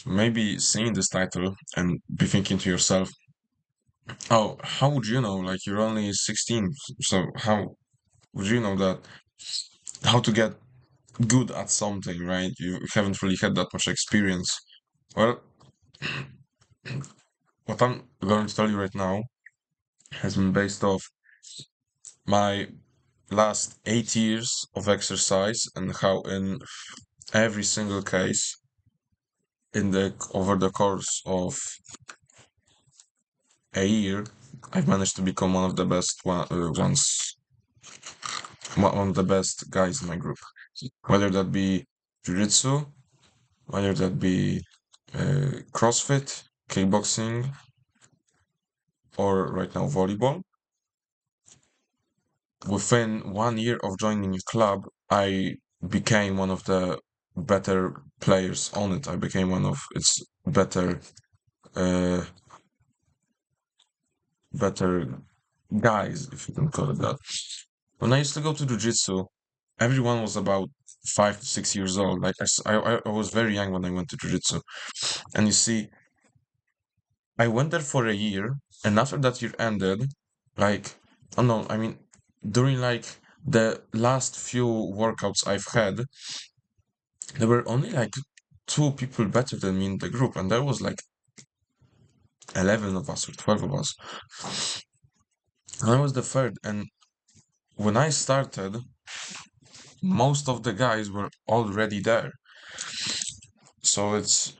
maybe seeing this title and be thinking to yourself, oh, how would you know? Like, you're only 16, so how would you know that how to get good at something, right? You haven't really had that much experience. Well, what I'm going to tell you right now has been based off my last 8 years of exercise and how in every single case in the over the course of a year, I've managed to become one of the best one of the best guys in my group. Whether that be jiu-jitsu, whether that be CrossFit, kickboxing, or right now volleyball. Within 1 year of joining a club, I became one of the better players on it. I became one of its uh, better guys, if you can call it that. When I used to go to jiu-jitsu, everyone was about 5 to 6 years old. Like I was very young when I went to jiu-jitsu. And you see, I went there for a year, and after that year ended, like, oh no, I mean, during like the last few workouts I've had, there were only like two people better than me in the group, and there was like 11 of us or 12 of us. And I was the third, and when I started, most of the guys were already there. So it's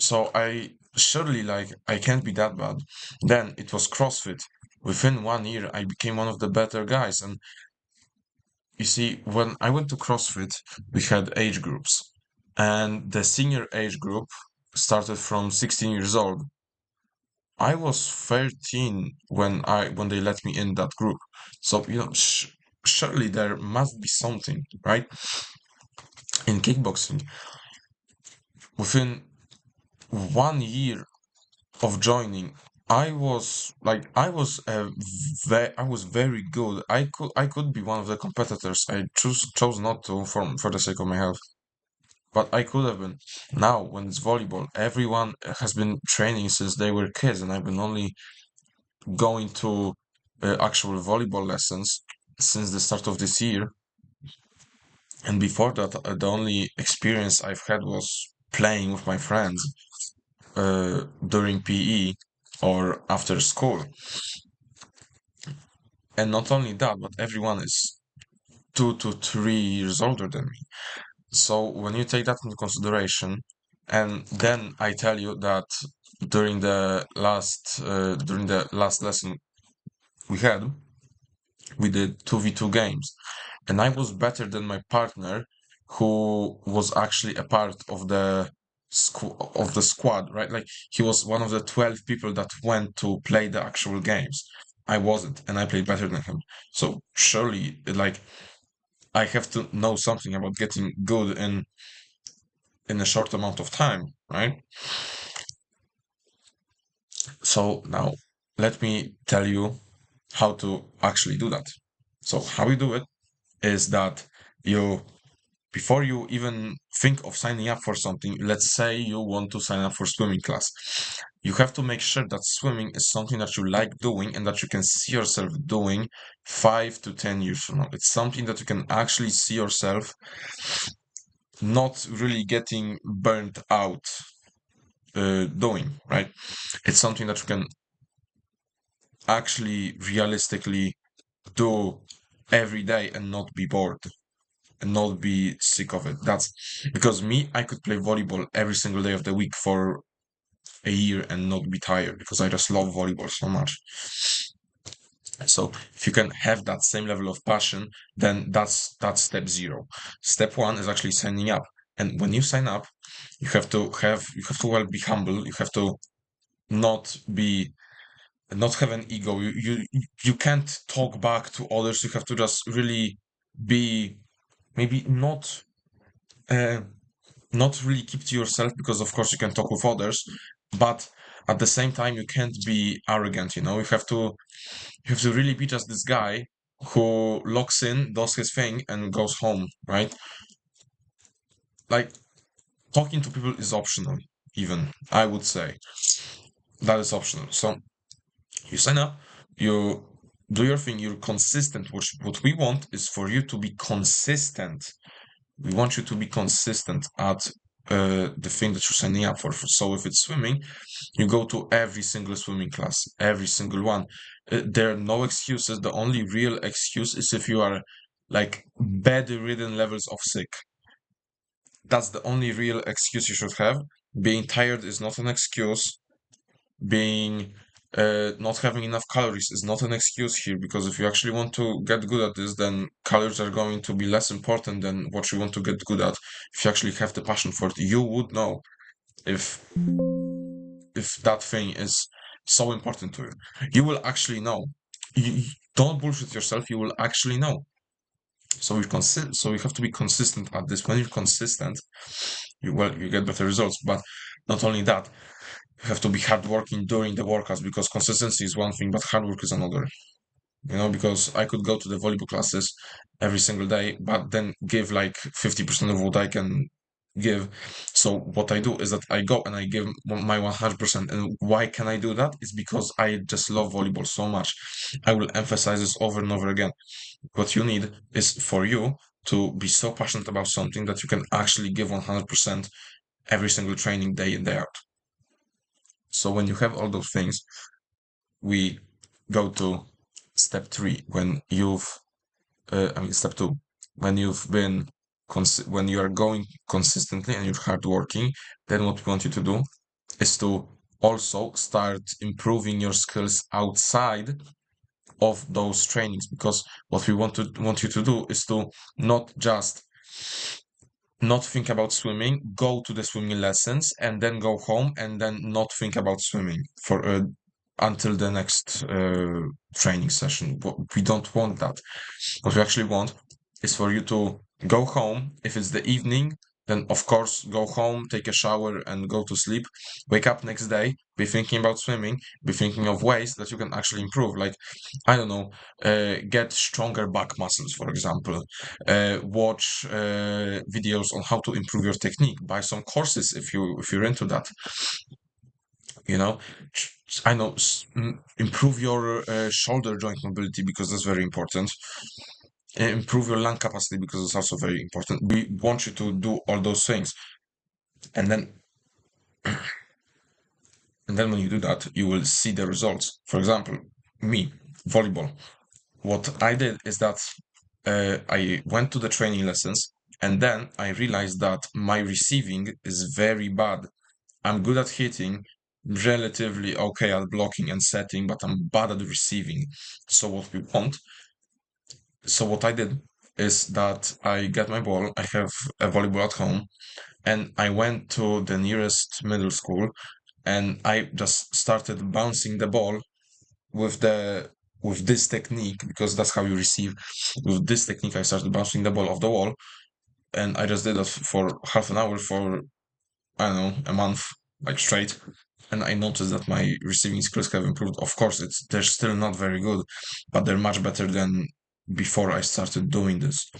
so I surely like I can't be that bad. Then it was CrossFit. Within 1 year, I became one of the better guys. And you see, when I went to CrossFit, we had age groups, and the senior age group started from 16 years old. I was 13 when they let me in that group. So surely there must be something, right? In kickboxing, within 1 year of joining, I was very good. I could be one of the competitors. I chose not to for the sake of my health, but I could have been. Now when it's volleyball, everyone has been training since they were kids, and I've been only going to actual volleyball lessons since the start of this year. And before that, the only experience I've had was playing with my friends during PE or after school. And not only that, but everyone is 2 to 3 years older than me. So when you take that into consideration, and then I tell you that during the last lesson we had, we did 2v2 games, and I was better than my partner, who was actually a part of the squad, right? Like he was one of the 12 people that went to play the actual games. I wasn't, and I played better than him. So surely, like, I have to know something about getting good in a short amount of time, right? So now let me tell you how to actually do that. So how you do it is that you before you even think of signing up for something, let's say you want to sign up for swimming class, you have to make sure that swimming is something that you like doing and that you can see yourself doing 5 to 10 years from now. It's something that you can actually see yourself not really getting burnt out doing, right? It's something that you can actually realistically do every day and not be bored and not be sick of it. That's because me, I could play volleyball every single day of the week for a year and not be tired because I just love volleyball so much. So if you can have that same level of passion, then that's step zero. Step one is actually signing up. And when you sign up, you have to well be humble. You have to not be not have an ego. You can't talk back to others. You have to just really be maybe uh, not really keep to yourself, because of course you can talk with others, but at the same time you can't be arrogant. You have to really be just this guy who locks in, does his thing, and goes home, right? Like Talking to people is optional, even I would say that is optional. So you sign up, you do your thing, you're consistent. Which what we want is for you to be consistent. We want you to be consistent at the thing that you're signing up for. So if it's swimming, you go to every single swimming class, every single one. There are no excuses. The only real excuse is if you are like bedridden levels of sick. That's the only real excuse you should have. Being tired is not an excuse. Being not having enough calories is not an excuse here, because if you actually want to get good at this, then calories are going to be less important than what you want to get good at. If you actually have the passion for it, you would know if that thing is so important to you. You will actually know. You don't bullshit yourself. You will actually know. So you have to be consistent at this. When you're consistent, you get better results. But not only that, you have to be hardworking during the workouts, because consistency is one thing, but hard work is another. Because I could go to the volleyball classes every single day, but then give like 50% of what I can give. So what I do is that I go and I give my 100%. And why can I do that? It's because I just love volleyball so much. I will emphasize this over and over again. What you need is for you to be so passionate about something that you can actually give 100% every single training, day in, day out. So when you have all those things, we go to step 3. When you've step 2, when you've been when you are going consistently and you're hardworking, then what we want you to do is to also start improving your skills outside of those trainings, because what we want you to do is to not just not think about swimming, go to the swimming lessons, and then go home and then not think about swimming for until the next training session. We don't want that. What we actually want is for you to go home. If it's the evening, then of course go home, take a shower, and go to sleep. Wake up next day, be thinking about swimming, be thinking of ways that you can actually improve. Like, I don't know, get stronger back muscles, for example. Watch videos on how to improve your technique. Buy some courses if you're into that. You know, I know, improve your shoulder joint mobility, because that's very important. Improve your lung capacity, because it's also very important. We want you to do all those things, and then when you do that, you will see the results. For example, me, volleyball. What I did is that I went to the training lessons, and then I realized that my receiving is very bad. I'm good at hitting, relatively okay at blocking and setting, but I'm bad at receiving. So what I did is that I get my ball. I have a volleyball at home, and I went to the nearest middle school, and I just started bouncing the ball with the with this technique, because that's how you receive. With this technique, I started bouncing the ball off the wall, and I just did that for half an hour for, I don't know, a month, like straight. And I noticed that my receiving skills have improved. Of course, they're still not very good, but they're much better than before I started doing this.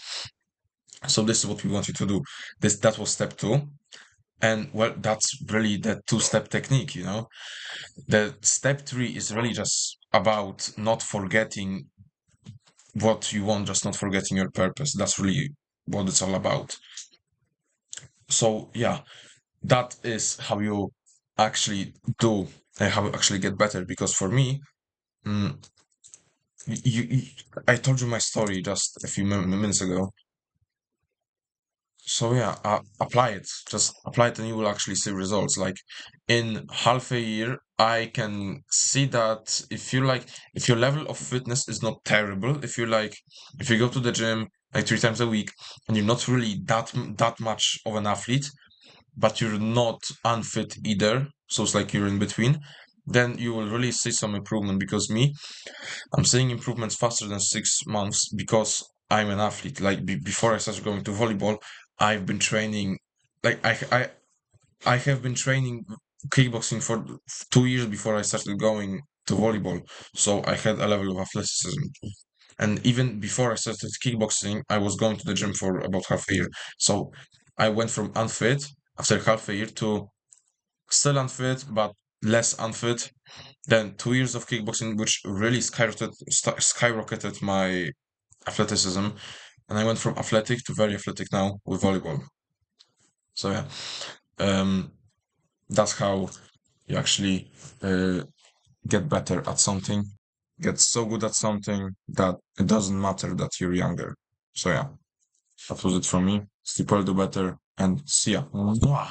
So this is what we want you to do. That was step 2. And well, that's really the 2-step technique, The step 3 is really just about not forgetting what you want, just not forgetting your purpose. That's really what it's all about. So yeah, that is how you actually do and how you actually get better. Because for me, mm, I told you my story just a few minutes ago. So yeah, apply it. Just apply it, and you will actually see results. Like in half a year, I can see that if your level of fitness is not terrible, if you go to the gym like 3 times a week and you're not really that much of an athlete, but you're not unfit either, so it's like you're in between, then you will really see some improvement. Because I'm seeing improvements faster than 6 months, because I'm an athlete. Like before I started going to volleyball, I've been training. Like I have been training kickboxing for 2 years before I started going to volleyball. So I had a level of athleticism. And even before I started kickboxing, I was going to the gym for about half a year. So I went from unfit after half a year to still unfit, but less unfit. Then 2 years of kickboxing, which really skyrocketed my athleticism. And I went from athletic to very athletic now with volleyball. So yeah, um, that's how you actually get better at something, get so good at something that it doesn't matter that you're younger. So yeah, that was it from me. Sleep well, do better, and see ya. Mwah.